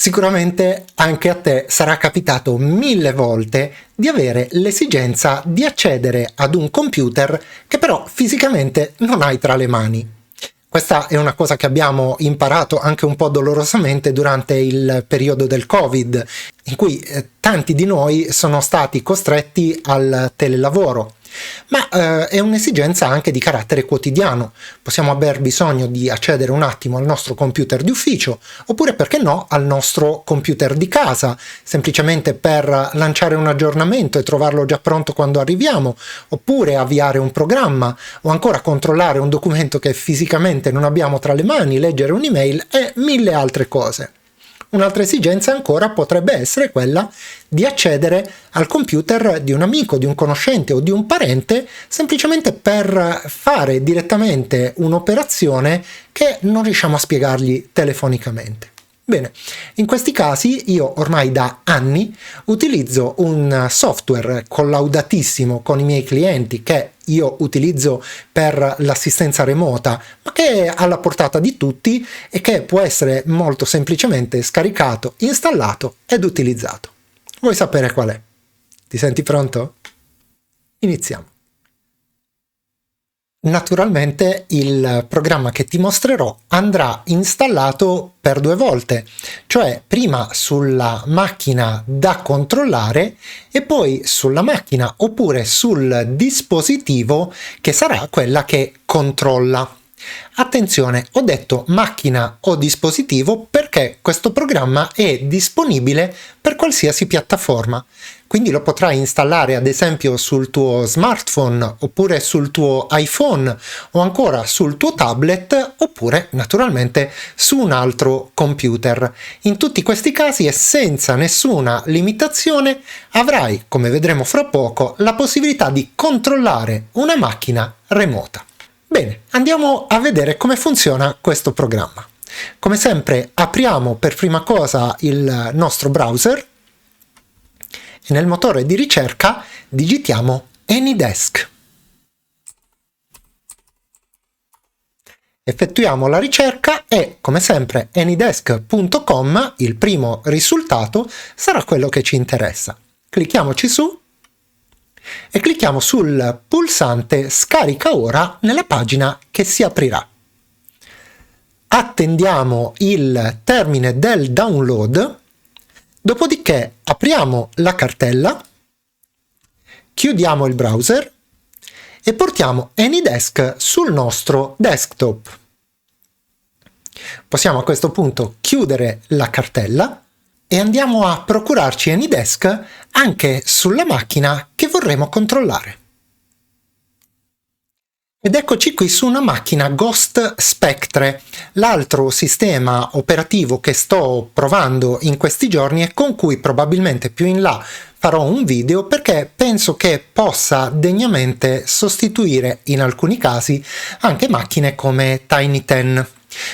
Sicuramente anche a te sarà capitato 1000 volte di avere l'esigenza di accedere ad un computer che però fisicamente non hai tra le mani. Questa è una cosa che abbiamo imparato anche un po' dolorosamente durante il periodo del Covid, in cui tanti di noi sono stati costretti al telelavoro. Ma è un'esigenza anche di carattere quotidiano. Possiamo aver bisogno di accedere un attimo al nostro computer di ufficio, oppure perché no al nostro computer di casa, semplicemente per lanciare un aggiornamento e trovarlo già pronto quando arriviamo, oppure avviare un programma, o ancora controllare un documento che fisicamente non abbiamo tra le mani, leggere un'email e 1000 altre cose. Un'altra esigenza ancora potrebbe essere quella di accedere al computer di un amico, di un conoscente o di un parente semplicemente per fare direttamente un'operazione che non riusciamo a spiegargli telefonicamente. Bene, in questi casi io ormai da anni utilizzo un software collaudatissimo con i miei clienti che io utilizzo per l'assistenza remota, ma che è alla portata di tutti e che può essere molto semplicemente scaricato, installato ed utilizzato. Vuoi sapere qual è? Ti senti pronto? Iniziamo. Naturalmente il programma che ti mostrerò andrà installato per 2 volte, cioè prima sulla macchina da controllare e poi sulla macchina oppure sul dispositivo che sarà quella che controlla. Attenzione, ho detto macchina o dispositivo perché questo programma è disponibile per qualsiasi piattaforma. Quindi lo potrai installare ad esempio sul tuo smartphone oppure sul tuo iPhone o ancora sul tuo tablet oppure naturalmente su un altro computer. In tutti questi casi e senza nessuna limitazione avrai, come vedremo fra poco, la possibilità di controllare una macchina remota. Bene, andiamo a vedere come funziona questo programma. Come sempre apriamo per prima cosa il nostro browser e nel motore di ricerca digitiamo AnyDesk. Effettuiamo la ricerca e, come sempre, anydesk.com, il primo risultato, sarà quello che ci interessa. Clicchiamoci su e clicchiamo sul pulsante Scarica ora nella pagina che si aprirà. Attendiamo il termine del download. Dopodiché apriamo la cartella, chiudiamo il browser e portiamo AnyDesk sul nostro desktop. Possiamo a questo punto chiudere la cartella e andiamo a procurarci AnyDesk anche sulla macchina che vorremmo controllare. Ed eccoci qui su una macchina Ghost Spectre, l'altro sistema operativo che sto provando in questi giorni e con cui probabilmente più in là farò un video perché penso che possa degnamente sostituire in alcuni casi anche macchine come Tiny 10.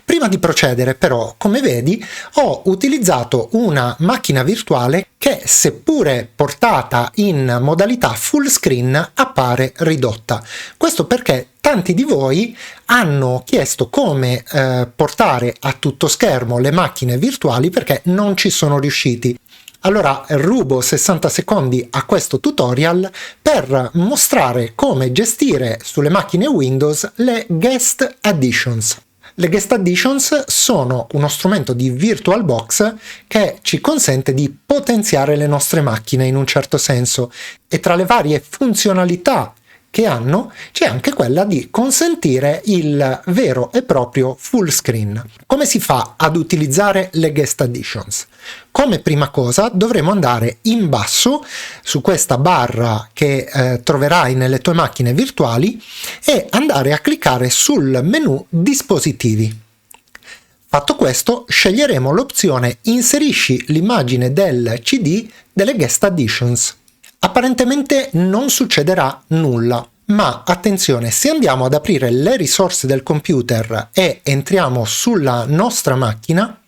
Prima di procedere però, come vedi, ho utilizzato una macchina virtuale che, seppure portata in modalità full screen, appare ridotta. Questo perché tanti di voi hanno chiesto come portare a tutto schermo le macchine virtuali perché non ci sono riusciti. Allora rubo 60 secondi a questo tutorial per mostrare come gestire sulle macchine Windows le Guest Additions. Le Guest Additions sono uno strumento di VirtualBox che ci consente di potenziare le nostre macchine in un certo senso e tra le varie funzionalità che hanno c'è anche quella di consentire il vero e proprio full screen. Come si fa ad utilizzare le Guest Additions? Come prima cosa dovremo andare in basso su questa barra che troverai nelle tue macchine virtuali e andare a cliccare sul menu dispositivi. Fatto questo, sceglieremo l'opzione inserisci l'immagine del CD delle Guest Additions. Apparentemente non succederà nulla, ma attenzione, se andiamo ad aprire le risorse del computer e entriamo sulla nostra macchina,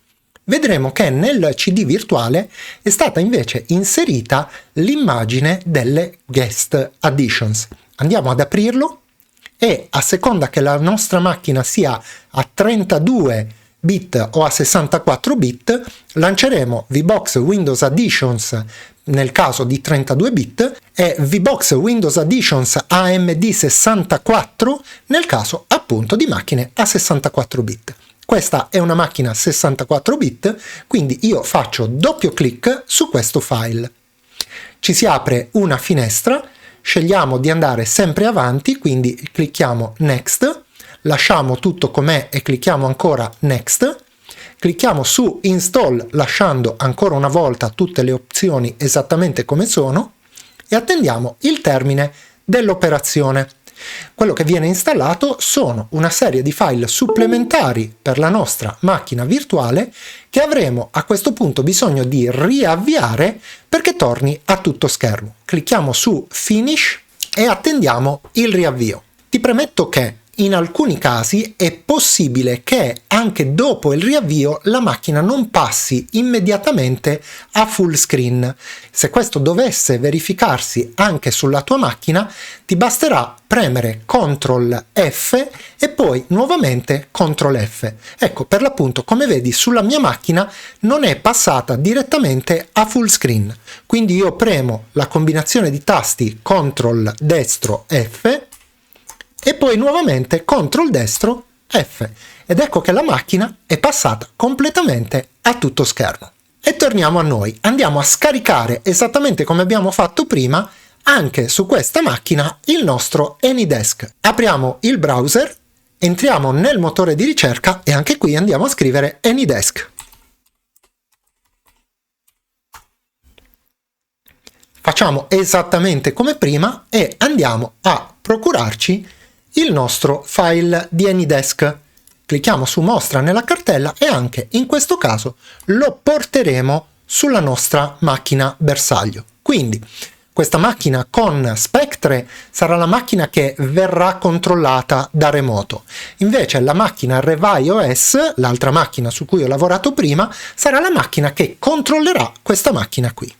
vedremo che nel CD virtuale è stata invece inserita l'immagine delle Guest Additions. Andiamo ad aprirlo e a seconda che la nostra macchina sia a 32 bit o a 64 bit, lanceremo VBox Windows Additions nel caso di 32 bit e VBox Windows Additions AMD 64 nel caso appunto di macchine a 64 bit. Questa è una macchina 64 bit, quindi io faccio doppio clic su questo file. Ci si apre una finestra, scegliamo di andare sempre avanti, quindi clicchiamo Next, lasciamo tutto com'è e clicchiamo ancora Next, clicchiamo su Install lasciando ancora una volta tutte le opzioni esattamente come sono e attendiamo il termine dell'operazione. Quello che viene installato sono una serie di file supplementari per la nostra macchina virtuale che avremo a questo punto bisogno di riavviare perché torni a tutto schermo. Clicchiamo su Finish e attendiamo il riavvio. Ti premetto che in alcuni casi è possibile che anche dopo il riavvio la macchina non passi immediatamente a full screen. Se questo dovesse verificarsi anche sulla tua macchina, ti basterà premere CTRL F e poi nuovamente CTRL F. Ecco, per l'appunto, come vedi, sulla mia macchina non è passata direttamente a full screen. Quindi io premo la combinazione di tasti CTRL destro F e poi nuovamente CTRL destro F ed ecco che la macchina è passata completamente a tutto schermo. E torniamo a noi, andiamo a scaricare esattamente come abbiamo fatto prima anche su questa macchina il nostro AnyDesk. Apriamo il browser, entriamo nel motore di ricerca e anche qui andiamo a scrivere AnyDesk. Facciamo esattamente come prima e andiamo a procurarci il nostro file di AnyDesk. Clicchiamo su Mostra nella cartella e anche in questo caso lo porteremo sulla nostra macchina bersaglio. Quindi questa macchina con Spectre sarà la macchina che verrà controllata da remoto. Invece la macchina Revai OS, l'altra macchina su cui ho lavorato prima, sarà la macchina che controllerà questa macchina qui.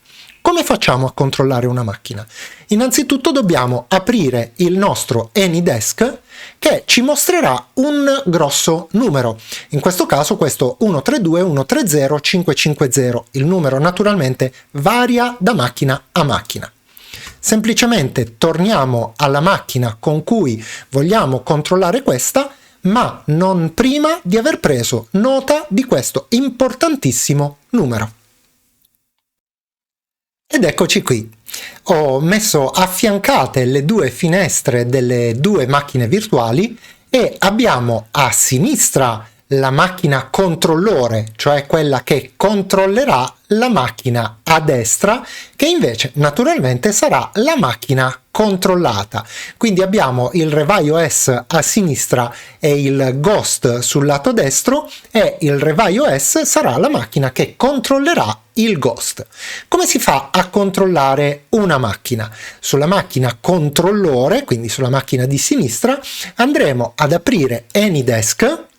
Come facciamo a controllare una macchina? Innanzitutto dobbiamo aprire il nostro AnyDesk che ci mostrerà un grosso numero. In questo caso questo 132.130.550. Il numero naturalmente varia da macchina a macchina. Semplicemente torniamo alla macchina con cui vogliamo controllare questa, ma non prima di aver preso nota di questo importantissimo numero. Ed eccoci qui. Ho messo affiancate le due finestre delle due macchine virtuali e abbiamo a sinistra la macchina controllore, cioè quella che controllerà la macchina a destra, che invece naturalmente sarà la macchina controllata. Quindi abbiamo il Revai OS a sinistra e il Ghost sul lato destro, e il Revai OS sarà la macchina che controllerà il Ghost. Come si fa a controllare una macchina? Sulla macchina controllore, quindi sulla macchina di sinistra, andremo ad aprire AnyDesk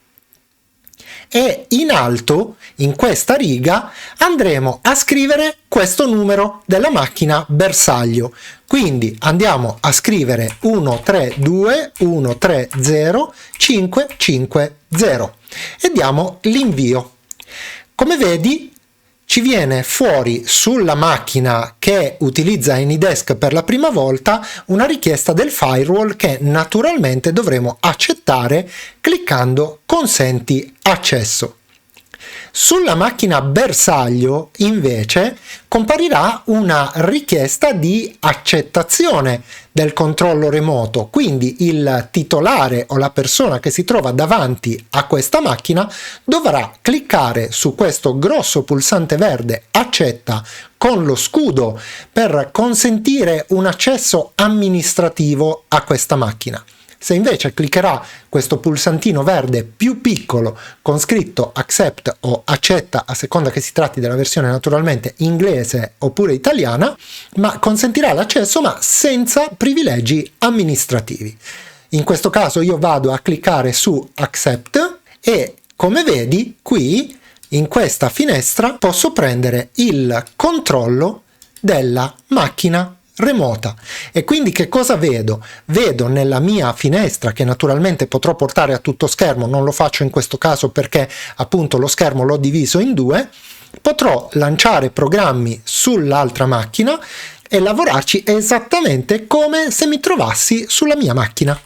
e in alto, in questa riga, andremo a scrivere questo numero della macchina bersaglio. Quindi andiamo a scrivere 132.130.550 e diamo l'invio. Come vedi, ci viene fuori sulla macchina che utilizza AnyDesk per la prima volta una richiesta del firewall che naturalmente dovremo accettare cliccando consenti accesso. Sulla macchina bersaglio invece comparirà una richiesta di accettazione del controllo remoto, quindi il titolare o la persona che si trova davanti a questa macchina dovrà cliccare su questo grosso pulsante verde accetta con lo scudo per consentire un accesso amministrativo a questa macchina. Se invece cliccherà questo pulsantino verde più piccolo con scritto accept o accetta, a seconda che si tratti della versione naturalmente inglese oppure italiana, ma consentirà l'accesso ma senza privilegi amministrativi. In questo caso io vado a cliccare su accept e come vedi qui in questa finestra posso prendere il controllo della macchina remota. E quindi che cosa vedo? Vedo nella mia finestra, che naturalmente potrò portare a tutto schermo, non lo faccio in questo caso perché appunto lo schermo l'ho diviso in due, potrò lanciare programmi sull'altra macchina e lavorarci esattamente come se mi trovassi sulla mia macchina.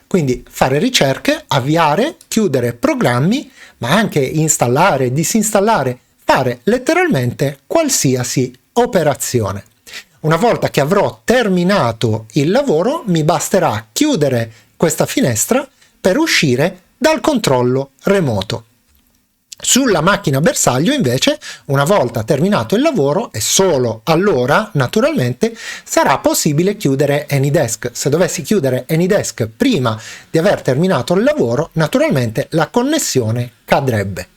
Quindi fare ricerche, avviare, chiudere programmi, ma anche installare, disinstallare, fare letteralmente qualsiasi operazione. Una volta che avrò terminato il lavoro, mi basterà chiudere questa finestra per uscire dal controllo remoto. Sulla macchina bersaglio invece, una volta terminato il lavoro, e solo allora naturalmente, sarà possibile chiudere AnyDesk. Se dovessi chiudere AnyDesk prima di aver terminato il lavoro, naturalmente la connessione cadrebbe.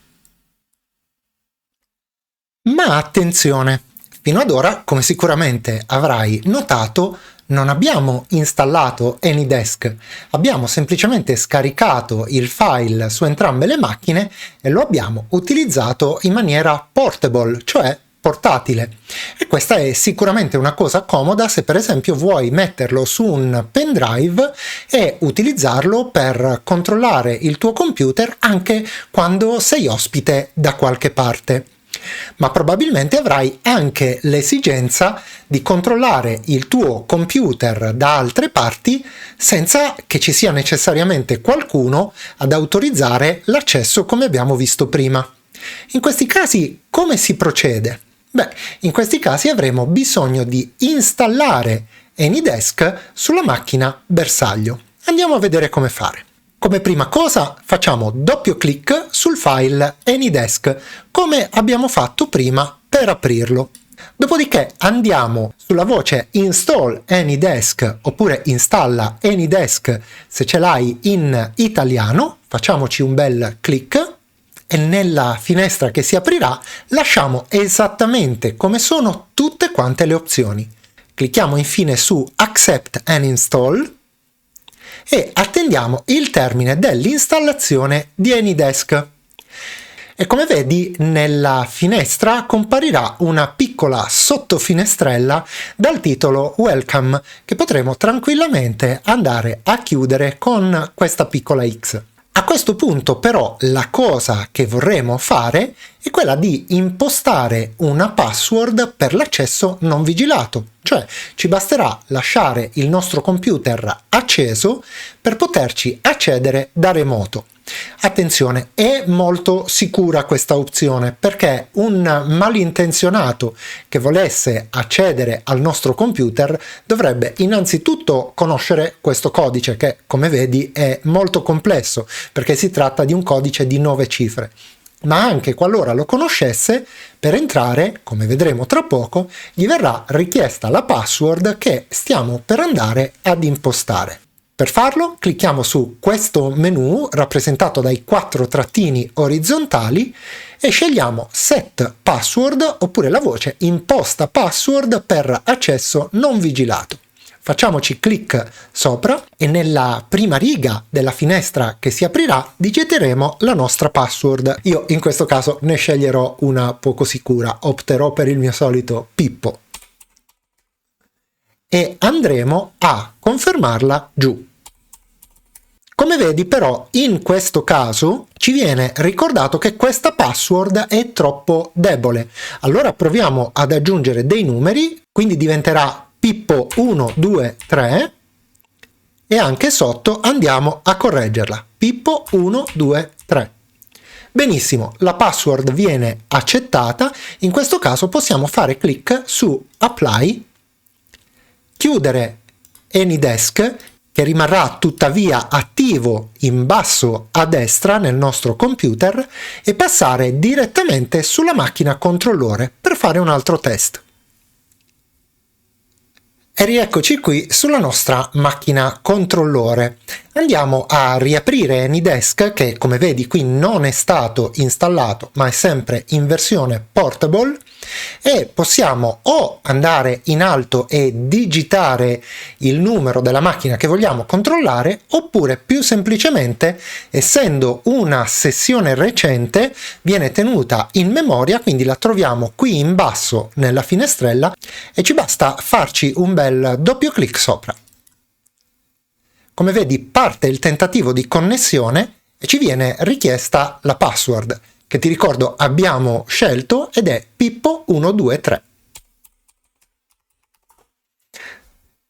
Ma attenzione, fino ad ora, come sicuramente avrai notato, non abbiamo installato AnyDesk, abbiamo semplicemente scaricato il file su entrambe le macchine e lo abbiamo utilizzato in maniera portable, cioè portatile. E questa è sicuramente una cosa comoda se per esempio vuoi metterlo su un pendrive e utilizzarlo per controllare il tuo computer anche quando sei ospite da qualche parte. Ma probabilmente avrai anche l'esigenza di controllare il tuo computer da altre parti senza che ci sia necessariamente qualcuno ad autorizzare l'accesso come abbiamo visto prima. In questi casi come si procede? Beh, in questi casi avremo bisogno di installare AnyDesk sulla macchina bersaglio. Andiamo a vedere come fare. Come prima cosa facciamo doppio clic sul file AnyDesk, come abbiamo fatto prima per aprirlo. Dopodiché andiamo sulla voce Install AnyDesk oppure Installa AnyDesk se ce l'hai in italiano, facciamoci un bel clic e nella finestra che si aprirà lasciamo esattamente come sono tutte quante le opzioni. Clicchiamo infine su Accept and Install e attendiamo il termine dell'installazione di AnyDesk. E come vedi nella finestra comparirà una piccola sottofinestrella dal titolo Welcome che potremo tranquillamente andare a chiudere con questa piccola X. A questo punto però la cosa che vorremmo fare è quella di impostare una password per l'accesso non vigilato, cioè ci basterà lasciare il nostro computer acceso per poterci accedere da remoto. Attenzione, è molto sicura questa opzione perché un malintenzionato che volesse accedere al nostro computer dovrebbe innanzitutto conoscere questo codice che, come vedi, è molto complesso perché si tratta di un codice di 9 cifre. Ma anche qualora lo conoscesse, per entrare, come vedremo tra poco, gli verrà richiesta la password che stiamo per andare ad impostare. Per farlo clicchiamo su questo menu rappresentato dai 4 trattini orizzontali e scegliamo Set Password oppure la voce Imposta Password per accesso non vigilato. Facciamoci clic sopra e nella prima riga della finestra che si aprirà digiteremo la nostra password. Io in questo caso ne sceglierò una poco sicura, opterò per il mio solito Pippo. E andremo a confermarla giù. Come vedi però in questo caso ci viene ricordato che questa password è troppo debole. Allora proviamo ad aggiungere dei numeri, quindi diventerà Pippo 1, 2, 3 e anche sotto andiamo a correggerla. Pippo 1, 2, 3. Benissimo, la password viene accettata. In questo caso possiamo fare clic su Apply, chiudere AnyDesk, che rimarrà tuttavia attivo in basso a destra nel nostro computer, e passare direttamente sulla macchina controllore per fare un altro test. E rieccoci qui sulla nostra macchina controllore. Andiamo a riaprire AnyDesk che, come vedi, qui non è stato installato ma è sempre in versione portable, e possiamo o andare in alto e digitare il numero della macchina che vogliamo controllare, oppure più semplicemente, essendo una sessione recente, viene tenuta in memoria, quindi la troviamo qui in basso nella finestrella e ci basta farci un bel doppio clic sopra. Come vedi parte il tentativo di connessione e ci viene richiesta la password, che ti ricordo abbiamo scelto ed è Pippo123.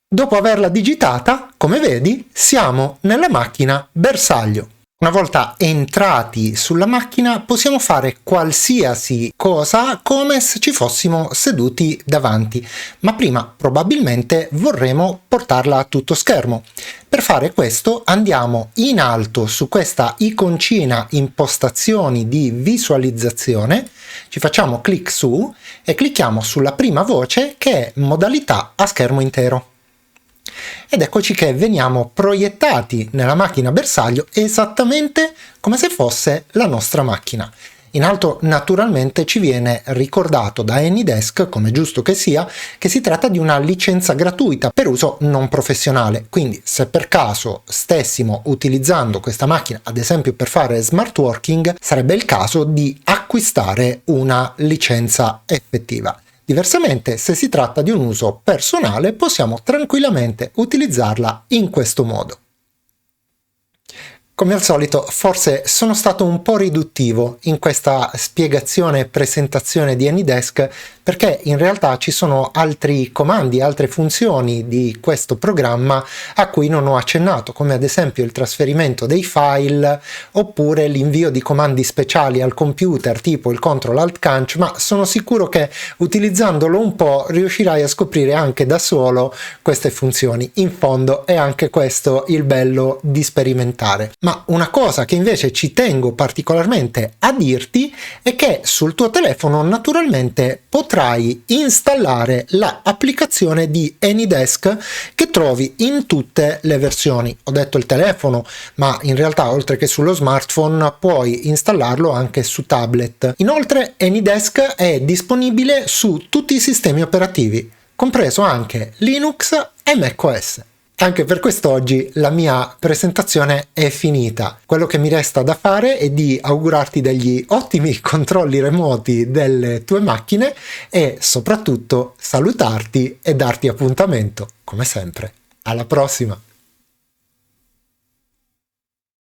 Dopo averla digitata, come vedi, siamo nella macchina bersaglio. Una volta entrati sulla macchina possiamo fare qualsiasi cosa come se ci fossimo seduti davanti, ma prima probabilmente vorremmo portarla a tutto schermo. Per fare questo andiamo in alto su questa iconcina impostazioni di visualizzazione, ci facciamo clic su e clicchiamo sulla prima voce che è modalità a schermo intero. Ed eccoci che veniamo proiettati nella macchina bersaglio esattamente come se fosse la nostra macchina. In alto naturalmente ci viene ricordato da AnyDesk, come giusto che sia, che si tratta di una licenza gratuita per uso non professionale, quindi se per caso stessimo utilizzando questa macchina ad esempio per fare smart working, sarebbe il caso di acquistare una licenza effettiva. Diversamente, se si tratta di un uso personale, possiamo tranquillamente utilizzarla in questo modo. Come al solito, forse sono stato un po' riduttivo in questa spiegazione e presentazione di AnyDesk, perché in realtà ci sono altri comandi, altre funzioni di questo programma a cui non ho accennato, come ad esempio il trasferimento dei file oppure l'invio di comandi speciali al computer tipo il Ctrl-Alt-Canc, ma sono sicuro che utilizzandolo un po' riuscirai a scoprire anche da solo queste funzioni. In fondo è anche questo il bello di sperimentare. Ma una cosa che invece ci tengo particolarmente a dirti è che sul tuo telefono naturalmente potrai installare l'applicazione di AnyDesk che trovi in tutte le versioni. Ho detto il telefono, ma in realtà oltre che sullo smartphone puoi installarlo anche su tablet. Inoltre AnyDesk è disponibile su tutti i sistemi operativi, compreso anche Linux e macOS. Anche per quest'oggi la mia presentazione è finita. Quello che mi resta da fare è di augurarti degli ottimi controlli remoti delle tue macchine e soprattutto salutarti e darti appuntamento, come sempre. Alla prossima!